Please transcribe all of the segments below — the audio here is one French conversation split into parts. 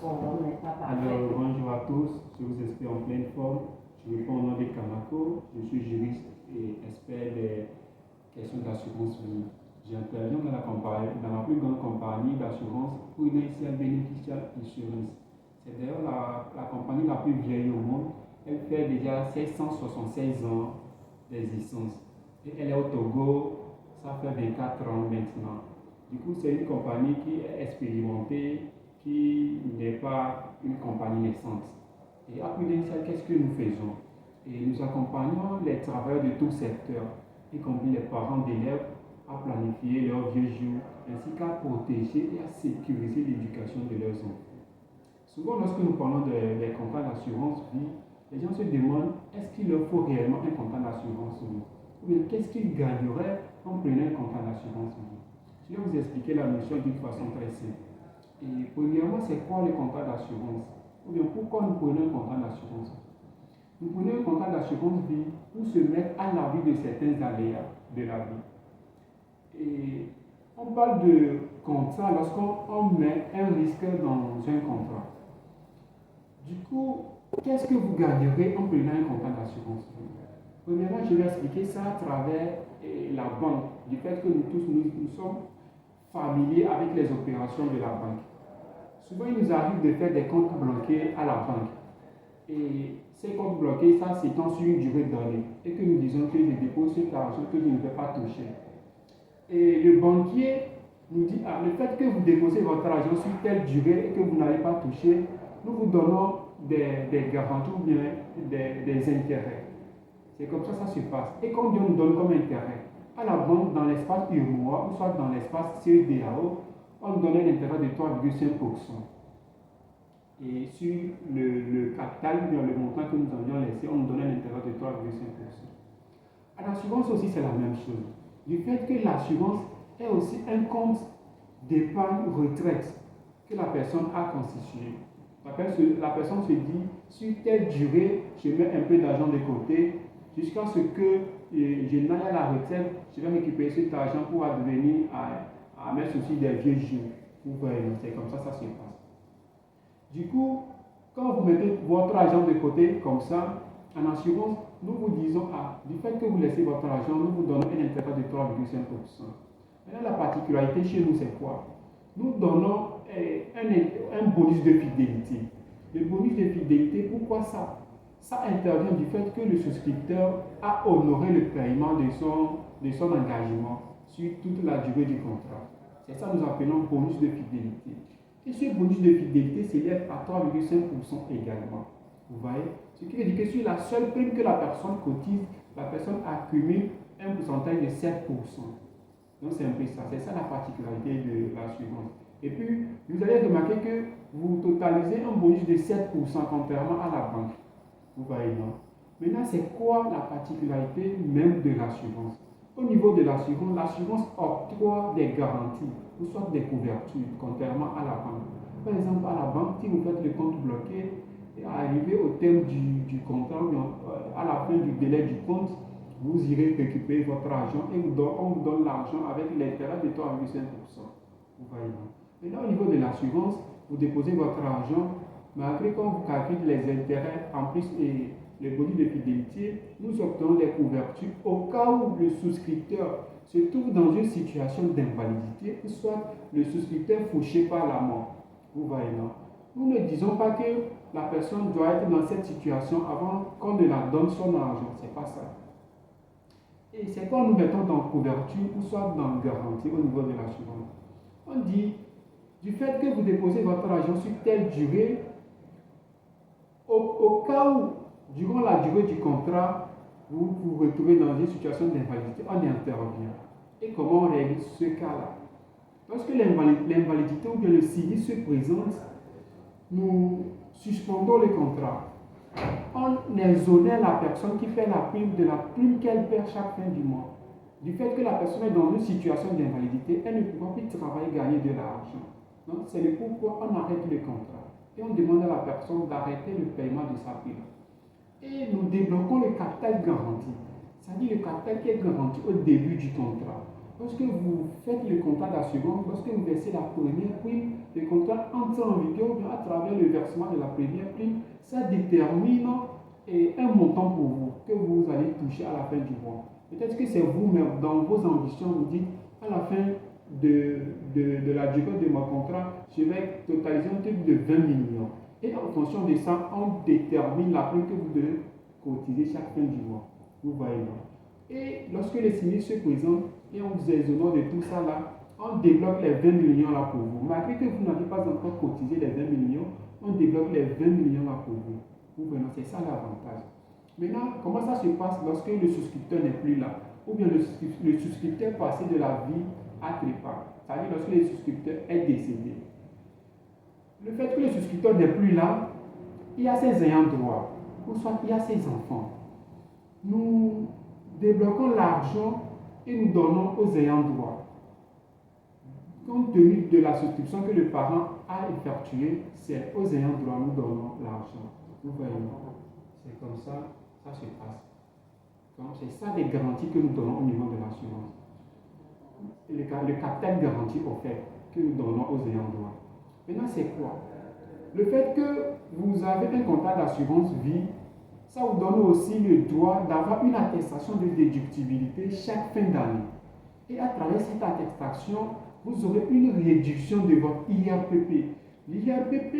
Alors, bonjour à tous, je vous espère en pleine forme. Je réponds au nom de Kamako, je suis juriste et expert des questions d'assurance vie. J'interviens dans la plus grande compagnie d'assurance Prudential Beneficial Insurance. C'est d'ailleurs la compagnie la plus vieille au monde. Elle fait déjà 776 ans d'existence. Et elle est au Togo, ça fait 24 ans maintenant. Du coup, c'est une compagnie qui est expérimentée, qui n'est pas une compagnie naissante. Et à Prudential, qu'est-ce que nous faisons? Et nous accompagnons les travailleurs de tout secteur, y compris les parents d'élèves, à planifier leurs vieux jours, ainsi qu'à protéger et à sécuriser l'éducation de leurs enfants. Souvent, lorsque nous parlons des contrats d'assurance vie, les gens se demandent est-ce qu'il leur faut réellement un contrat d'assurance vie? Ou bien qu'est-ce qu'ils gagneraient en prenant un contrat d'assurance vie? Je vais vous expliquer la notion d'une façon très simple. Et premièrement, c'est quoi le contrat d'assurance? Ou bien pourquoi nous prenons un contrat d'assurance? Nous prenons un contrat d'assurance vie pour se mettre à l'abri de certains aléas de la vie. Et on parle de contrat lorsqu'on met un risque dans un contrat. Du coup, qu'est-ce que vous gagnerez en prenant un contrat d'assurance vie? Premièrement, je vais expliquer ça à travers la banque, du fait que nous tous nous sommes familiers avec les opérations de la banque. Souvent, il nous arrive de faire des comptes bloqués à la banque. Et ces comptes bloqués, ça s'étend sur une durée donnée. Et que nous disons que je dépose cet argent que je ne vais pas toucher. Et le banquier nous dit, le fait que vous déposez votre argent sur telle durée et que vous n'allez pas toucher, nous vous donnons des garanties ou bien des intérêts. C'est comme ça se passe. Et combien on nous donne comme intérêt? À la banque, dans l'espace UEMOA ou soit dans l'espace CEDEAO, on nous donne un intérêt de 3,5%. Et sur le capital, le montant que nous avions laissé, on nous donne un intérêt de 3,5%. À l'assurance aussi, c'est la même chose. Du fait que l'assurance est aussi un compte d'épargne retraite que la personne a constitué. La personne se dit, sur telle durée, je mets un peu d'argent de côté, jusqu'à ce que je n'aille à la retraite, je vais récupérer cet argent pour advenir à mes soucis des vieux jours. Vous voyez, c'est comme ça se passe. Du coup, quand vous mettez votre argent de côté comme ça, en assurance, nous vous disons, du fait que vous laissez votre argent, nous vous donnons un intérêt de 3,5%. Maintenant, la particularité chez nous, c'est quoi? Nous donnons un bonus de fidélité. Le bonus de fidélité, pourquoi ça? Ça intervient du fait que le souscripteur a honoré le paiement de son engagement sur toute la durée du contrat. C'est ça que nous appelons bonus de fidélité. Et ce bonus de fidélité s'élève à 3,5% également. Vous voyez? Ce qui veut dire que sur la seule prime que la personne cotise, la personne accumule un pourcentage de 7%. Donc c'est un peu ça. C'est ça la particularité de l'assurance. Et puis, vous allez remarquer que vous totalisez un bonus de 7% contrairement à la banque. Vous voyez, non? Maintenant, c'est quoi la particularité même de l'assurance? Au niveau de l'assurance, l'assurance octroie des garanties, ou soit des couvertures, contrairement à la banque. Par exemple, à la banque, si vous faites le compte bloqué, et arrivé au terme du contrat, à la fin du délai du compte, vous irez récupérer votre argent et on vous donne l'argent avec l'intérêt de 3,5%. Vous voyez, non? Maintenant, au niveau de l'assurance, vous déposez votre argent, malgré quand vous calculez les intérêts en plus et les bonus de fidélité, nous obtenons des couvertures au cas où le souscripteur se trouve dans une situation d'invalidité ou soit le souscripteur fauché par la mort. Vous voyez, non? Nous ne disons pas que la personne doit être dans cette situation avant qu'on ne la donne son argent. C'est pas ça. Et c'est quand nous mettons dans couverture ou soit dans garantie au niveau de l'assurance. On dit, du fait que vous déposez votre argent sur telle durée, au cas où, durant la durée du contrat, vous vous retrouvez dans une situation d'invalidité, on y intervient. Et comment on règle ce cas-là? Lorsque l'invalidité ou bien le sinistre se présente, nous suspendons le contrat. On exonère la personne qui fait la prime de la prime qu'elle perd chaque fin du mois. Du fait que la personne est dans une situation d'invalidité, elle ne pourra plus travailler et gagner de l'argent. Donc c'est le pourquoi on arrête le contrat. Et on demande à la personne d'arrêter le paiement de sa prime. Et nous débloquons le capital garanti. C'est-à-dire le capital qui est garanti au début du contrat. lorsque vous faites le contrat d'assurance, lorsque vous versez la première prime, le contrat entre en vigueur à travers le versement de la première prime, ça détermine un montant pour vous que vous allez toucher à la fin du mois. Peut-être que c'est vous-même, dans vos ambitions, vous dites à la fin de la durée de mon contrat, je vais totaliser un truc de 20 millions. Et en fonction de ça, on détermine la prime que vous devez cotiser chaque fin du mois. Vous voyez là. Et lorsque les sinistres se présentent et en vous exonérant de tout ça là, on débloque les 20 millions là pour vous. Malgré que vous n'avez pas encore cotisé les 20 millions, on débloque les 20 millions là pour vous. Vous voyez, c'est ça l'avantage. Maintenant, comment ça se passe lorsque le souscripteur n'est plus là? Ou bien le souscripteur passé de la vie à trépas. C'est-à-dire lorsque le souscripteur est décédé. Le fait que le souscripteur n'est plus là, il y a ses ayants droit, ou soit il y a ses enfants. Nous débloquons l'argent et nous donnons aux ayants droit. Compte tenu de la souscription que le parent a effectuée, c'est aux ayants droit nous donnons l'argent. Vous voyez, c'est comme ça, ça se passe. Donc c'est ça les garanties que nous donnons au niveau de l'assurance. Le capital garanti offert que nous donnons aux ayants droit. Maintenant, c'est quoi? Le fait que vous avez un contrat d'assurance vie, ça vous donne aussi le droit d'avoir une attestation de déductibilité chaque fin d'année. Et à travers cette attestation, vous aurez une réduction de votre IRPP. L'IRPP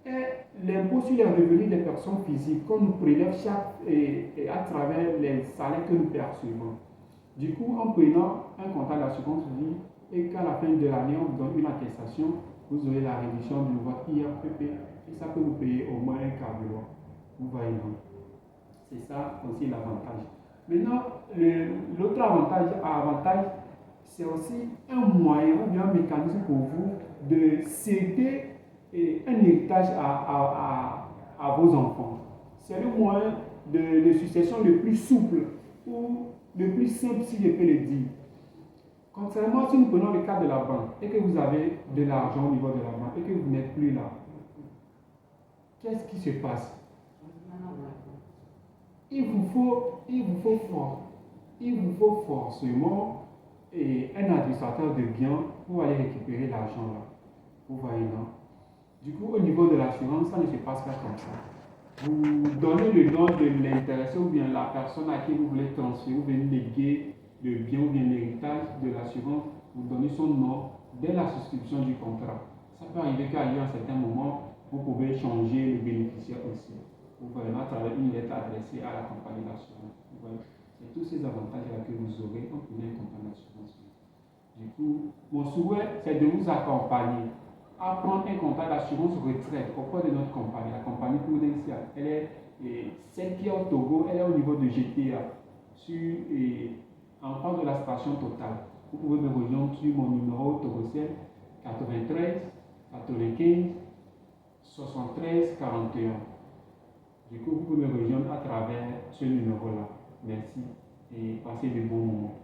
est l'impôt sur les revenus des personnes physiques qu'on nous prélève à travers les salaires que nous percevons. Du coup, en prenant un contrat d'assurance vie et qu'à la fin de l'année, on vous donne une attestation, vous aurez la réduction de votre IRPP et ça peut vous payer au moins un carburant. Vous voyez, non? C'est ça aussi l'avantage. Maintenant, l'autre avantage, c'est aussi un moyen ou bien un mécanisme pour vous de céder un héritage à vos enfants. C'est le moyen de succession le plus souple ou le plus simple, si je peux le dire. Contrairement, si nous prenons le cas de la banque et que vous avez de l'argent au niveau de la banque et que vous n'êtes plus là, qu'est-ce qui se passe? Il vous faut forcément un administrateur de biens pour aller récupérer l'argent là. Vous voyez, non? Du coup, au niveau de l'assurance, ça ne se passe pas comme ça. Vous donnez le nom de l'intéressé ou bien la personne à qui vous voulez transférer ou bien léguer le bien ou bien l'héritage de l'assurance, vous donnez son nom dès la souscription du contrat. Ça peut arriver qu'à un certain moment, vous pouvez changer le bénéficiaire aussi. Vous voyez, à travers une lettre adressée à la compagnie d'assurance. C'est tous ces avantages-là que vous aurez en prenant une compagnie d'assurance. Du coup, mon souhait, c'est de vous accompagner à prendre un contrat d'assurance retraite auprès de notre compagnie, la compagnie Prudential. Elle est celle qui est au Togo, elle est au niveau de GTA, en face de la station Total. Vous pouvez me rejoindre sur mon numéro Togociel 93 95 73 41. Du coup, vous pouvez me rejoindre à travers ce numéro-là. Merci et passez de bons moments.